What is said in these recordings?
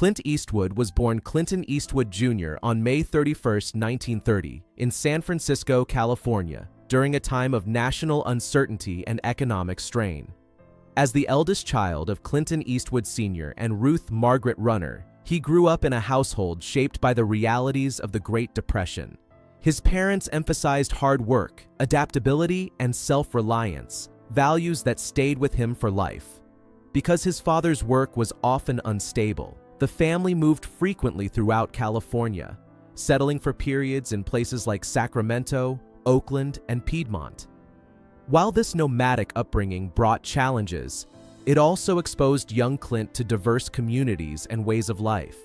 Clint Eastwood was born Clinton Eastwood Jr. on May 31, 1930, in San Francisco, California, during a time of national uncertainty and economic strain. As the eldest child of Clinton Eastwood Sr. and Ruth Margaret Runner, he grew up in a household shaped by the realities of the Great Depression. His parents emphasized hard work, adaptability, and self-reliance, values that stayed with him for life. Because his father's work was often unstable, the family moved frequently throughout California, settling for periods in places like Sacramento, Oakland, and Piedmont. While this nomadic upbringing brought challenges, it also exposed young Clint to diverse communities and ways of life.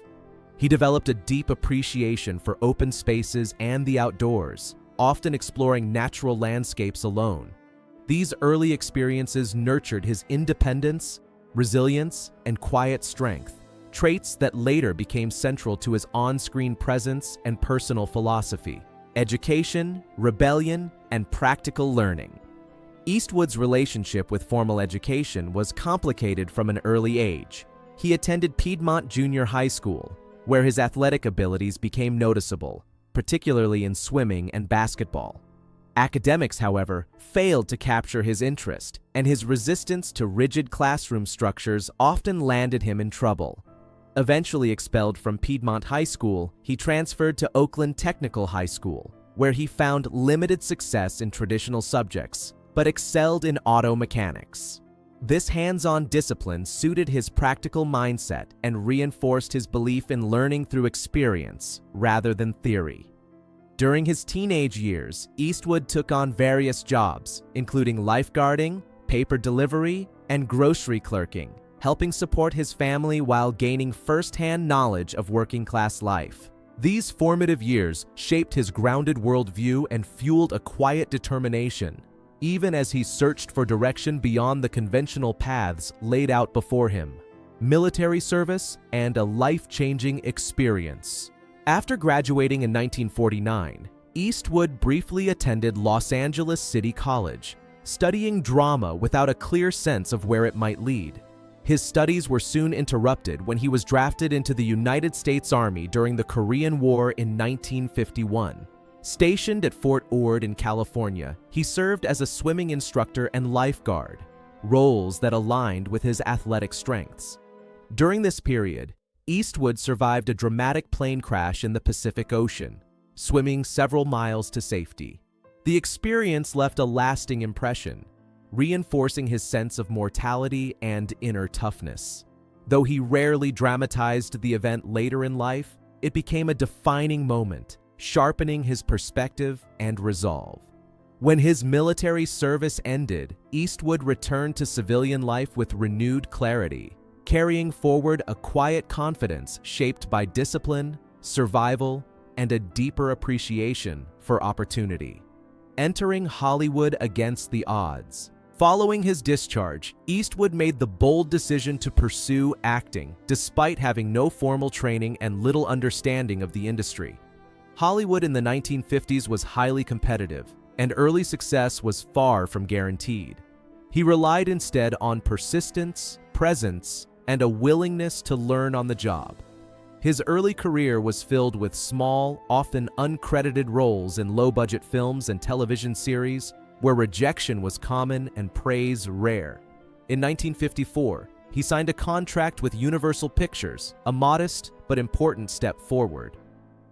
He developed a deep appreciation for open spaces and the outdoors, often exploring natural landscapes alone. These early experiences nurtured his independence, resilience, and quiet strength, traits that later became central to his on-screen presence and personal philosophy: education, rebellion, and practical learning. Eastwood's relationship with formal education was complicated from an early age. He attended Piedmont Junior High School, where his athletic abilities became noticeable, particularly in swimming and basketball. Academics, however, failed to capture his interest, and his resistance to rigid classroom structures often landed him in trouble. Eventually expelled from Piedmont High School, he transferred to Oakland Technical High School, where he found limited success in traditional subjects, but excelled in auto mechanics. This hands-on discipline suited his practical mindset and reinforced his belief in learning through experience rather than theory. During his teenage years, Eastwood took on various jobs, including lifeguarding, paper delivery, and grocery clerking, helping support his family while gaining first-hand knowledge of working-class life. These formative years shaped his grounded worldview and fueled a quiet determination, even as he searched for direction beyond the conventional paths laid out before him: military service and a life-changing experience. After graduating in 1949, Eastwood briefly attended Los Angeles City College, studying drama without a clear sense of where it might lead. His studies were soon interrupted when he was drafted into the United States Army during the Korean War in 1951. Stationed at Fort Ord in California, he served as a swimming instructor and lifeguard, roles that aligned with his athletic strengths. During this period, Eastwood survived a dramatic plane crash in the Pacific Ocean, swimming several miles to safety. The experience left a lasting impression, reinforcing his sense of mortality and inner toughness. Though he rarely dramatized the event later in life, it became a defining moment, sharpening his perspective and resolve. When his military service ended, Eastwood returned to civilian life with renewed clarity, carrying forward a quiet confidence shaped by discipline, survival, and a deeper appreciation for opportunity. Entering Hollywood against the odds. Following his discharge, Eastwood made the bold decision to pursue acting, despite having no formal training and little understanding of the industry. Hollywood in the 1950s was highly competitive, and early success was far from guaranteed. He relied instead on persistence, presence, and a willingness to learn on the job. His early career was filled with small, often uncredited roles in low-budget films and television series, where rejection was common and praise rare. In 1954, he signed a contract with Universal Pictures, a modest but important step forward.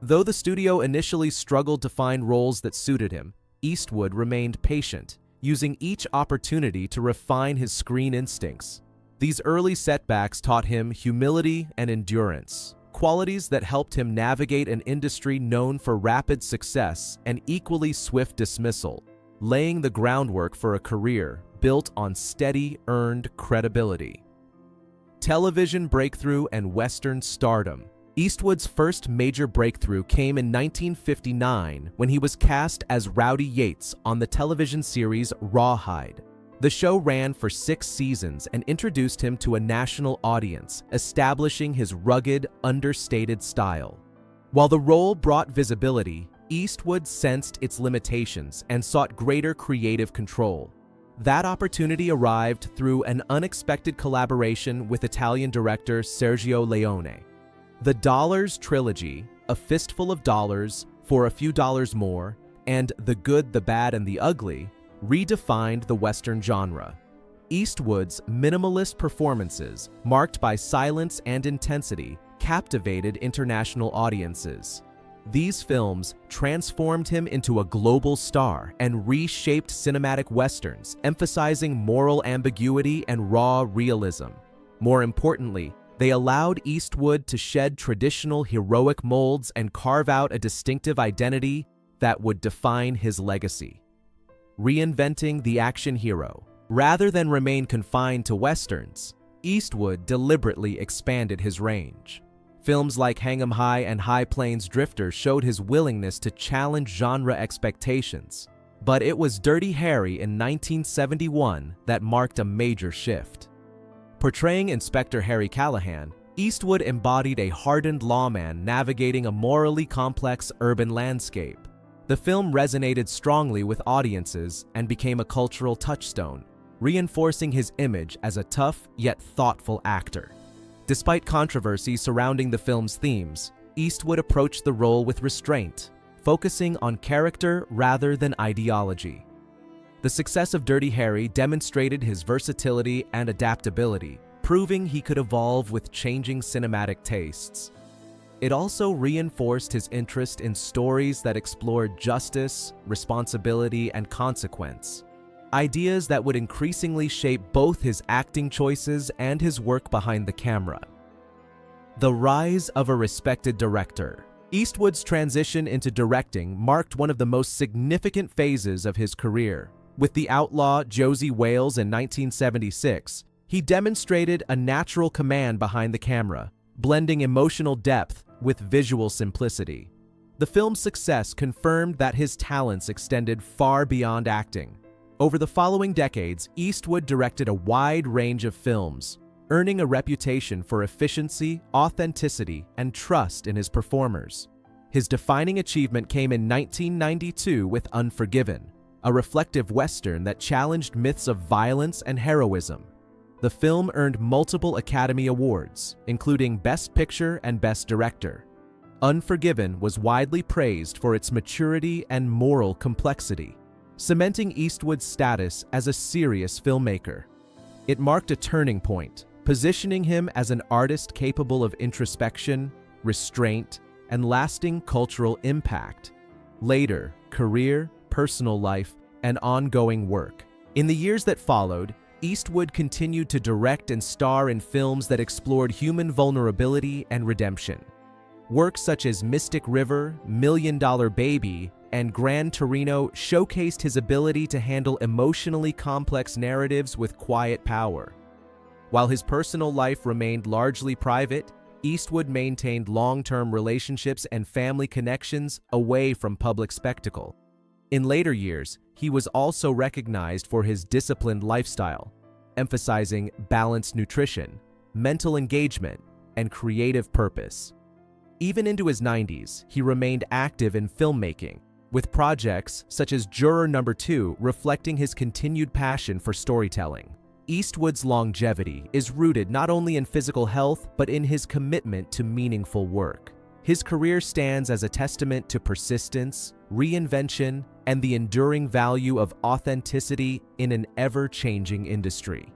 Though the studio initially struggled to find roles that suited him, Eastwood remained patient, using each opportunity to refine his screen instincts. These early setbacks taught him humility and endurance, qualities that helped him navigate an industry known for rapid success and equally swift dismissal, laying the groundwork for a career built on steady, earned credibility. Television breakthrough and Western stardom. Eastwood's first major breakthrough came in 1959 when he was cast as Rowdy Yates on the television series Rawhide. The show ran for 6 seasons and introduced him to a national audience, establishing his rugged, understated style. While the role brought visibility, Eastwood sensed its limitations and sought greater creative control. That opportunity arrived through an unexpected collaboration with Italian director Sergio Leone. The Dollars trilogy, A Fistful of Dollars, For a Few Dollars More, and The Good, the Bad, and the Ugly redefined the Western genre. Eastwood's minimalist performances, marked by silence and intensity, captivated international audiences. These films transformed him into a global star and reshaped cinematic westerns, emphasizing moral ambiguity and raw realism. More importantly, they allowed Eastwood to shed traditional heroic molds and carve out a distinctive identity that would define his legacy. Reinventing the action hero. Rather than remain confined to westerns, Eastwood deliberately expanded his range. Films like Hang 'em High and High Plains Drifter showed his willingness to challenge genre expectations. But it was Dirty Harry in 1971 that marked a major shift. Portraying Inspector Harry Callahan, Eastwood embodied a hardened lawman navigating a morally complex urban landscape. The film resonated strongly with audiences and became a cultural touchstone, reinforcing his image as a tough yet thoughtful actor. Despite controversy surrounding the film's themes, Eastwood approached the role with restraint, focusing on character rather than ideology. The success of Dirty Harry demonstrated his versatility and adaptability, proving he could evolve with changing cinematic tastes. It also reinforced his interest in stories that explored justice, responsibility, and consequence, ideas that would increasingly shape both his acting choices and his work behind the camera. The rise of a respected director. Eastwood's transition into directing marked one of the most significant phases of his career. With The Outlaw Josie Wales in 1976, he demonstrated a natural command behind the camera, blending emotional depth with visual simplicity. The film's success confirmed that his talents extended far beyond acting. Over the following decades, Eastwood directed a wide range of films, earning a reputation for efficiency, authenticity, and trust in his performers. His defining achievement came in 1992 with Unforgiven, a reflective western that challenged myths of violence and heroism. The film earned multiple Academy Awards, including Best Picture and Best Director. Unforgiven was widely praised for its maturity and moral complexity, cementing Eastwood's status as a serious filmmaker. It marked a turning point, positioning him as an artist capable of introspection, restraint, and lasting cultural impact. Later, career, personal life, and ongoing work. In the years that followed, Eastwood continued to direct and star in films that explored human vulnerability and redemption. Works such as Mystic River, $1 Million Baby, and Gran Torino showcased his ability to handle emotionally complex narratives with quiet power. While his personal life remained largely private, Eastwood maintained long-term relationships and family connections away from public spectacle. In later years, he was also recognized for his disciplined lifestyle, emphasizing balanced nutrition, mental engagement, and creative purpose. Even into his 90s, he remained active in filmmaking, with projects such as Juror No. 2 reflecting his continued passion for storytelling. Eastwood's longevity is rooted not only in physical health, but in his commitment to meaningful work. His career stands as a testament to persistence, reinvention, and the enduring value of authenticity in an ever-changing industry.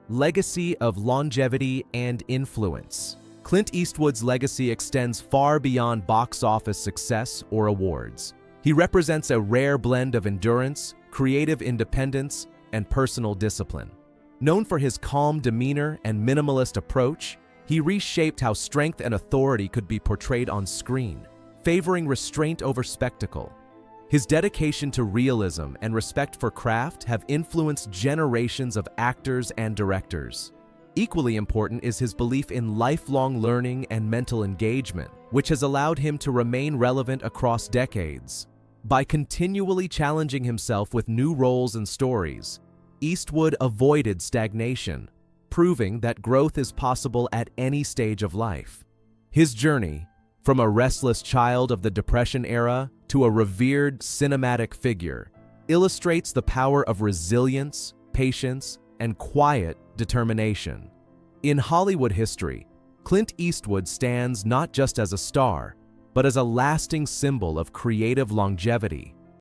Legacy of longevity and influence. Clint Eastwood's legacy extends far beyond box office success or awards. He represents a rare blend of endurance, creative independence, and personal discipline. Known for his calm demeanor and minimalist approach, he reshaped how strength and authority could be portrayed on screen, favoring restraint over spectacle. His dedication to realism and respect for craft have influenced generations of actors and directors. Equally important is his belief in lifelong learning and mental engagement, which has allowed him to remain relevant across decades. By continually challenging himself with new roles and stories, Eastwood avoided stagnation, proving that growth is possible at any stage of life. His journey, from a restless child of the Depression era to a revered cinematic figure, illustrates the power of resilience, patience, and quiet determination. In Hollywood history, Clint Eastwood stands not just as a star, but as a lasting symbol of creative longevity,